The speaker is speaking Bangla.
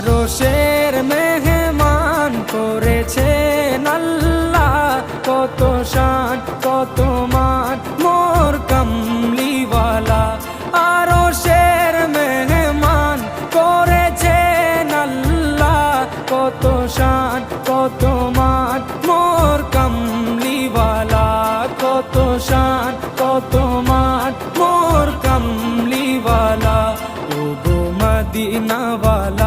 আরশের মেহমান করেছেন আল্লাহ, কত শান কত মান মোর কামলিওয়ালা। আরশের মেহমান করেছেন আল্লাহ, কত শান কত মান মোর কামলিওয়ালা, কত শান কত মান মোর কামলিওয়ালা। ও গো মদিনাওয়ালা